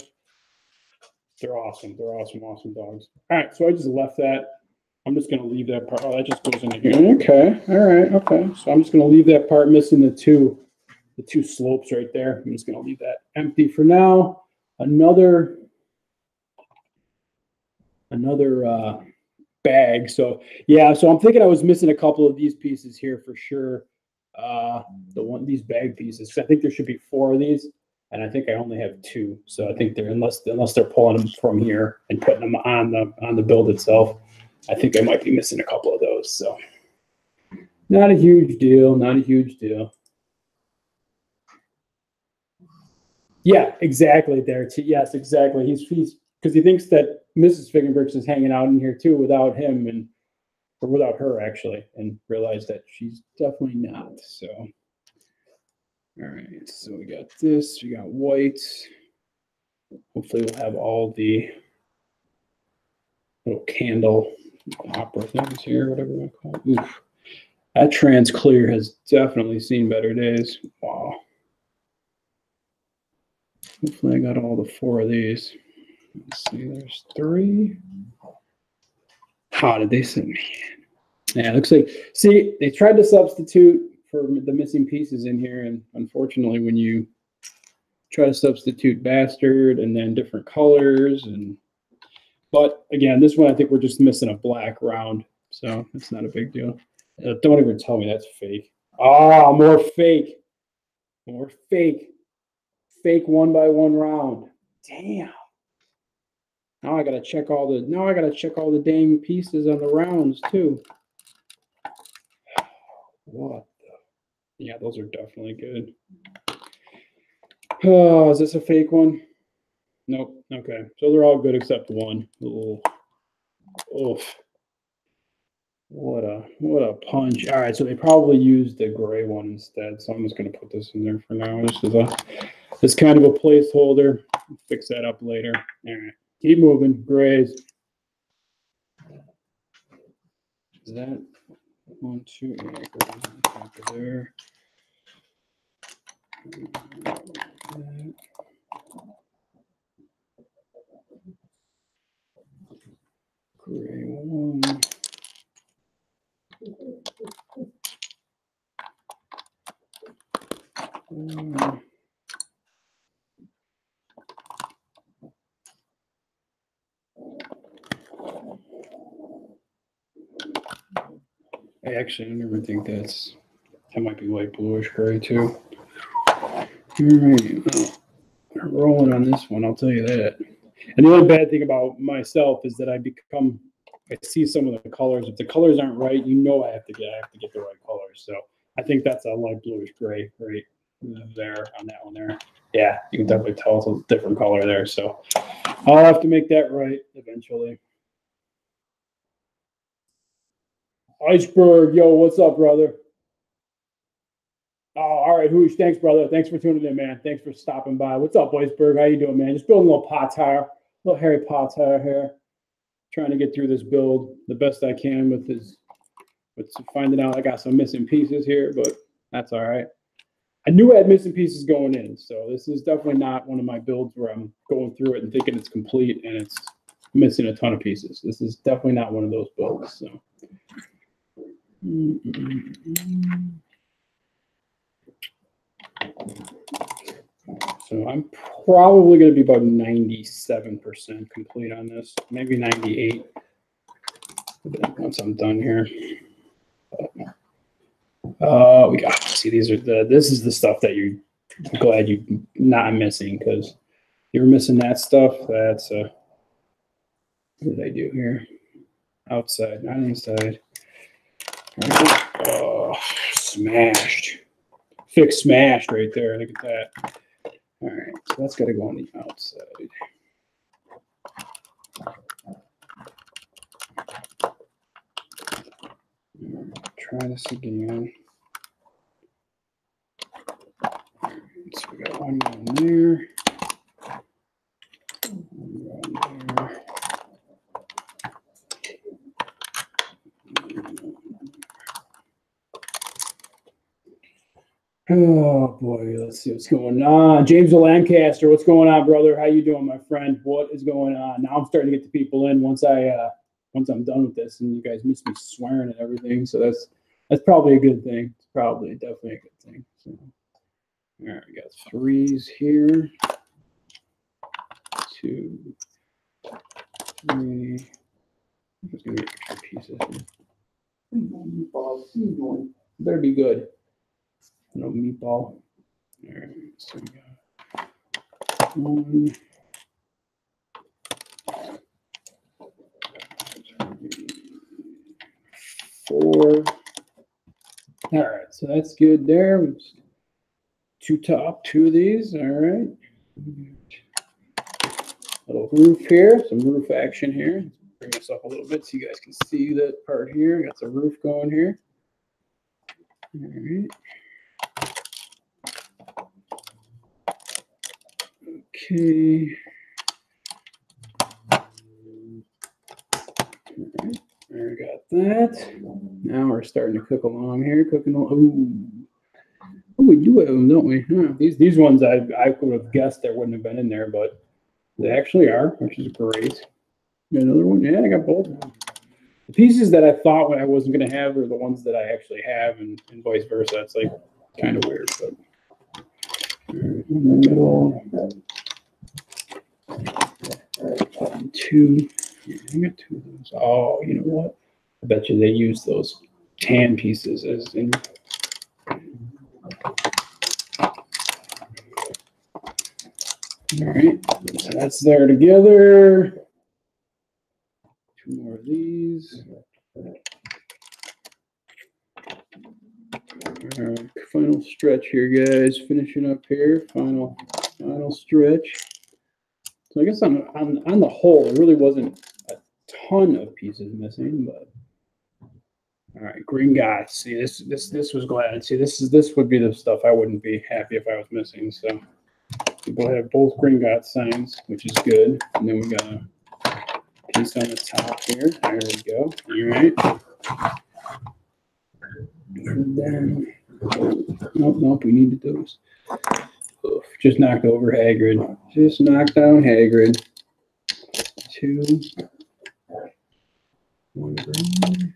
they're awesome. They're awesome, awesome dogs. All right, so I just left that. I'm just going to leave that part. Oh, that just goes in here. Okay, all right, okay. So I'm just going to leave that part missing the two the two slopes right there. I'm just going to leave that empty for now. Another bag. So yeah, so I'm thinking I was missing a couple of these pieces here for sure. These bag pieces. I think there should be 4 of these, and I think I only have 2. So I think they're unless they're pulling them from here and putting them on the build itself. I think I might be missing a couple of those. So not a huge deal. Not a huge deal. Yeah, exactly. There. Yes, exactly. He's because he thinks that Mrs. FikinBricks is hanging out in here too without him or without her actually, and realized that she's definitely not. So, all right. So we got this. We got white. Hopefully, we'll have all the little candle opera things here, whatever you call it. Oof. That trans clear has definitely seen better days. Wow. Hopefully, I got all the 4 of these. Let's see, there's 3. How did they send me? Yeah, it looks like, see, they tried to substitute for the missing pieces in here, and unfortunately, when you try to substitute bastard and then different colors, but again, this one I think we're just missing a black round, so it's not a big deal. Don't even tell me that's fake. Ah, more fake. More fake. Fake 1x1 round. Damn. Now I gotta check all the dang pieces on the rounds too. What the? Yeah, those are definitely good. Oh, is this a fake one? Nope. Okay. So they're all good except one. Oh, oof. What a punch. All right, so they probably used the gray one instead. So I'm just gonna put this in there for now. This kind of a placeholder. Fix that up later. All right. Keep moving. Grays. Is that 1, 2? Yeah, grays on top of there. Gray 1. Actually, I never think that might be light bluish gray too. All right, well, we're rolling on this one, I'll tell you that. And the only bad thing about myself is that I see some of the colors. If the colors aren't right, I have to get the right colors. So I think that's a light bluish gray right there on that one there. Yeah, you can definitely tell it's a different color there. So I'll have to make that right eventually. Iceberg, yo, what's up, brother? Oh, all right, Hoosh. Thanks, brother. Thanks for tuning in, man. Thanks for stopping by. What's up, Iceberg? How you doing, man? Just building a little little Harry Potter here. Trying to get through this build the best I can with finding out I got some missing pieces here, but that's all right. I knew I had missing pieces going in, so this is definitely not one of my builds where I'm going through it and thinking it's complete and it's missing a ton of pieces. This is definitely not one of those builds. So. So I'm probably going to be about 97% complete on this, maybe 98 once I'm done here. We got, see, this is the stuff that you're glad you're not missing, because you're missing that stuff. That's what did I do here? Outside, not inside. Oh, smashed. Fix smashed right there. Look at that. All right, so that's got to go on the outside. Try this again. So we got one going there. One going there. Oh boy, let's see what's going on. James Lancaster, what's going on, brother? How you doing, my friend? What is going on? Now I'm starting to get the people in once I'm done with this, and you guys miss me swearing and everything. So that's probably a good thing. It's probably definitely a good thing. So, All right, we got 3s here. 2, 3. There's gonna be extra pieces here. Meatballs, better be good. No meatball. All right, so we got 1, 4. All right, so that's good there. 2 of these. All right. Little roof here, some roof action here. Bring this up a little bit so you guys can see that part here. Got some roof going here. All right. Okay. All right. There we got that. Now we're starting to cook along here. Cooking along. Oh, we do have them, don't we? Huh. These ones I would have guessed there wouldn't have been in there, but they actually are, which is great. Got another one? Yeah, I got both. The pieces that I thought I wasn't going to have are the ones that I actually have, and vice versa. It's like kind of weird, but in the middle. 2. Yeah, I got 2 of those. Oh, you know what? I bet you they use those tan pieces as in. All right, so that's there together. 2 more of these. All right, final stretch here, guys. Finishing up here. Final stretch. So I guess on the whole, there really wasn't a ton of pieces missing, but all right, Gringotts. See, this was glad. See, this would be the stuff I wouldn't be happy if I was missing. So we'll have both Gringotts signs, which is good. And then we got a piece on the top here. There we go. All right. And then nope, we needed those. Oof, just knocked over Hagrid. Just knocked down Hagrid. 2. 1 green.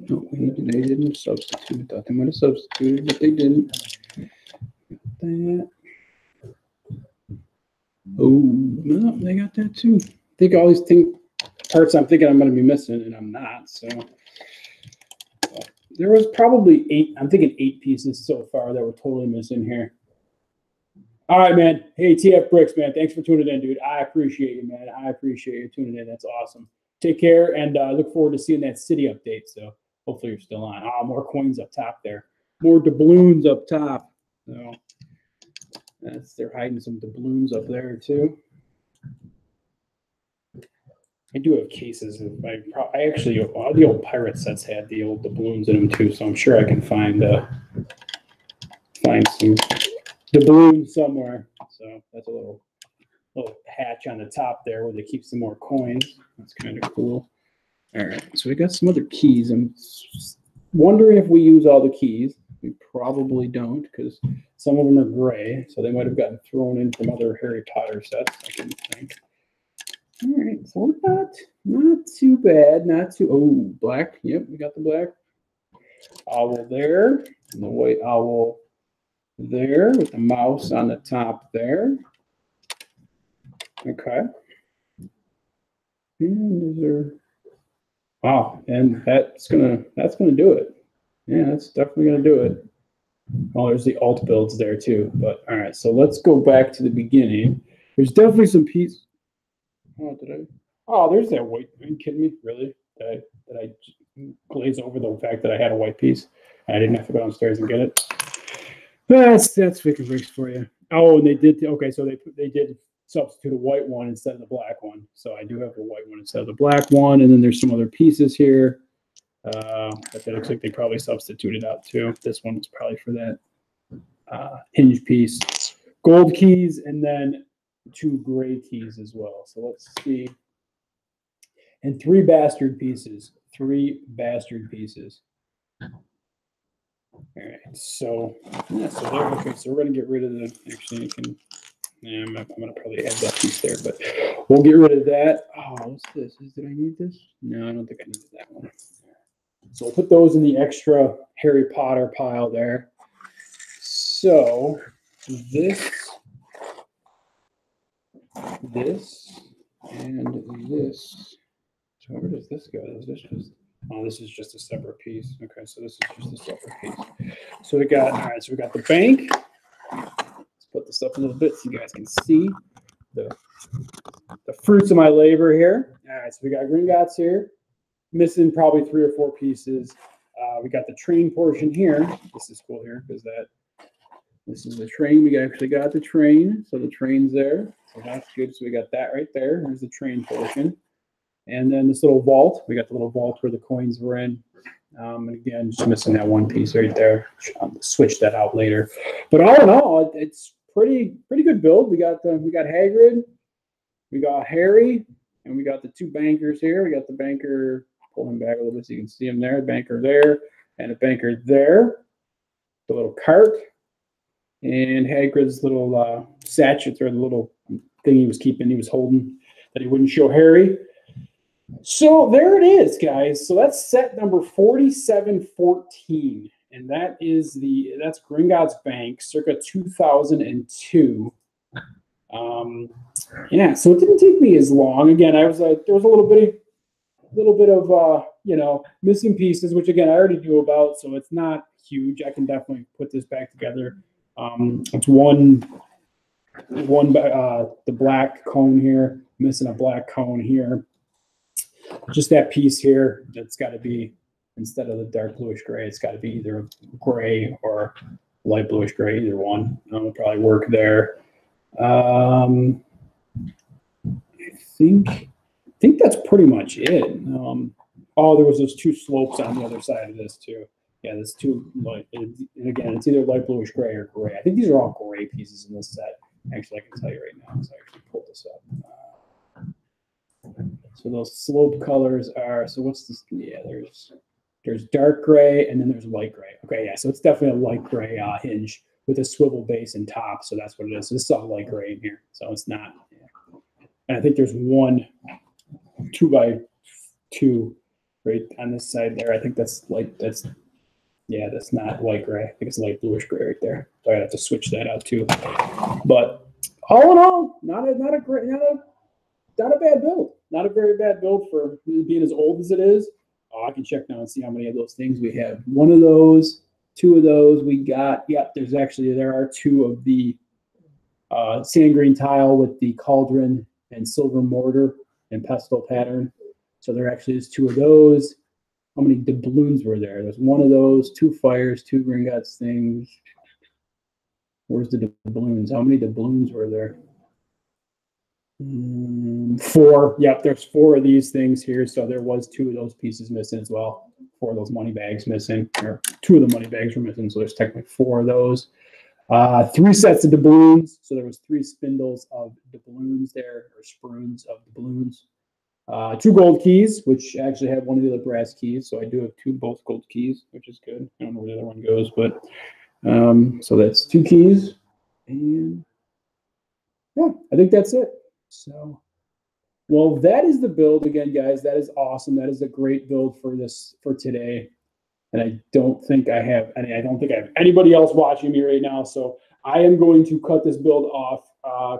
No, they didn't substitute. I thought they might have substituted, but they didn't. Got that. Oh, no, they got that too. I think all these parts I'm thinking I'm going to be missing, and I'm not. So there was probably 8. I'm thinking 8 pieces so far that were totally missing here. All right, man. Hey, FikinBricks, man. Thanks for tuning in, dude. I appreciate you, man. I appreciate you tuning in. That's awesome. Take care, and look forward to seeing that city update. So hopefully you're still on. Ah, more coins up top there. More doubloons up top. So they're hiding some doubloons up there too. I do have cases of I actually all the old pirate sets had the old doubloons in them too, so I'm sure I can find some doubloons somewhere. So that's a little hatch on the top there where they keep some more coins. That's kind of cool. All right, so we got some other keys. I'm wondering if we use all the keys. We probably don't because some of them are gray, so they might have gotten thrown in from other Harry Potter sets, I can think. All right, so we're not too bad, not too. Oh, black. Yep, we got the black owl there, and the white owl there with the mouse on the top there. Okay. And is there? Wow, and that's gonna do it. Yeah, that's definitely gonna do it. Oh, there's the alt builds there too. But all right, so let's go back to the beginning. There's definitely some piece. Oh, did I? Oh, there's that white. Are you kidding me? Really? Did I glaze over the fact that I had a white piece? I didn't have to go downstairs and get it. That's FikinBricks for you. Oh, and they did. Okay, so they did substitute a white one instead of the black one. So I do have the white one instead of the black one, and then there's some other pieces here. But that looks like they probably substituted out too. This one was probably for that hinge piece. Gold keys, and then 2 gray keys as well. So let's see. And 3 bastard pieces. 3 bastard pieces. All right. So yeah. So there. Okay. So we're gonna get rid of the. Actually, I can. Yeah, I'm gonna probably add that piece there, but we'll get rid of that. Oh, what's this? Did I need this? No, I don't think I needed that one. So we'll put those in the extra Harry Potter pile there. So this, and this. So where does this go? Is this just, oh, this is just a separate piece. Okay, so this is just a separate piece. So we got, all right, so we got the bank. Let's put this up a little bit so you guys can see the fruits of my labor here. All right, so we got Gringotts here. Missing probably 3 or 4 pieces. We got the train portion here. This is cool here because this is the train. We actually got the train. So the train's there. So that's good. So we got that right there. There's the train portion. And then this little vault. We got the little vault where the coins were in. And again, just missing that one piece right there. I'll switch that out later. But all in all, it's pretty good build. We got Hagrid, we got Harry, and we got the 2 bankers here. We got the banker, pull him back a little bit so you can see him there. Banker there, and a banker there. The little cart, and Hagrid's little sachet or the little thing he was holding that he wouldn't show Harry. So there it is, guys. So that's set number 4714, and that's Gringotts Bank, circa 2002. Yeah, so it didn't take me as long. Again, there was a little bit of missing pieces, which again I already knew about, so it's not huge. I can definitely put this back together. It's the black cone here, missing a black cone here. Just that piece here, that's got to be, instead of the dark bluish gray, it's got to be either a gray or light bluish gray, either one. It'll probably work there. I think that's pretty much it. Oh, there was those 2 slopes on the other side of this too. Yeah, there's 2 light, and again, it's either light bluish gray or gray. I think these are all gray pieces in this set. Actually, I can tell you right now, so I actually pulled this up. So those slope colors are, so what's this? Yeah, there's dark gray and then there's light gray. Okay, yeah, so it's definitely a light gray hinge with a swivel base and top. So that's what it is. So this is all light gray in here. So it's not, yeah. And I think there's one 2x2 right on this side there. I think that's yeah, that's not light gray. I think it's light bluish gray right there. So I'd have to switch that out too. But all in all, not a bad build. Not a very bad build for being as old as it is. I can check now and see how many of those things we have. 1 of those, 2 of those we got. Yeah, there are 2 of the sand green tile with the cauldron and silver mortar and pestle pattern. So there actually is 2 of those. How many doubloons were there? There's 1 of those, 2 fires, 2 Gringotts things. Where's the doubloons? How many doubloons were there? 4. Yep, there's 4 of these things here. So there was 2 of those pieces missing as well. 4 of those money bags missing, or 2 of the money bags were missing. So there's technically 4 of those. 3 sets of doubloons. So there was 3 spindles of doubloons there, or sprunes of doubloons. 2 gold keys, which actually had 1 of the other brass keys. So I do have both gold keys, which is good. I don't know where the other one goes, but so that's 2 keys. And yeah, I think that's it. So, well, that is the build again, guys. That is awesome. That is a great build for today. And I don't think I have anybody else watching me right now. So I am going to cut this build off,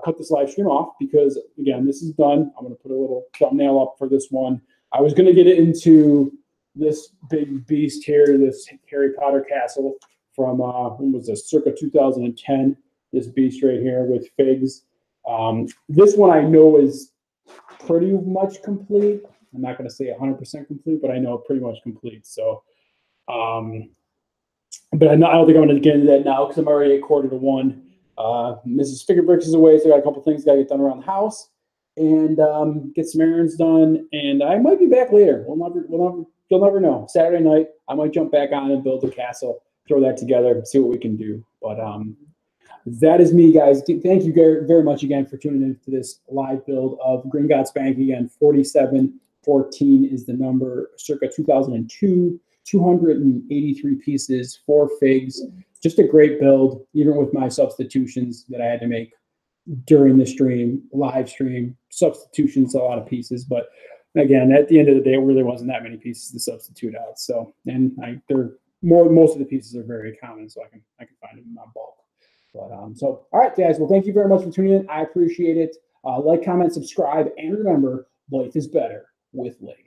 cut this live stream off, because again, this is done. I'm going to put a little thumbnail up for this one. I was going to get into this big beast here, this Harry Potter castle from when was this? Circa 2010. This beast right here with figs. This one I know is pretty much complete. I'm not going to say 100% complete, but I know pretty much complete. So, but I don't think I'm going to get into that now because I'm already at 12:45. Mrs. FikinBricks is away, so I got a couple things got to get done around the house and get some errands done. And I might be back later. You'll never know. Saturday night, I might jump back on and build the castle, throw that together, and see what we can do. But that is me, guys. Thank you very much again for tuning in to this live build of Gringotts Bank. Again, 4714 is the number, circa 2002, 283 pieces, 4 figs. Just a great build, even with my substitutions that I had to make during the stream, live stream. Substitutions, a lot of pieces. But again, at the end of the day, it really wasn't that many pieces to substitute out. So, and most of the pieces are very common, so I can find them in my bulk. But so, all right, guys. Well, thank you very much for tuning in. I appreciate it. Like, comment, subscribe, and remember, life is better with Lego.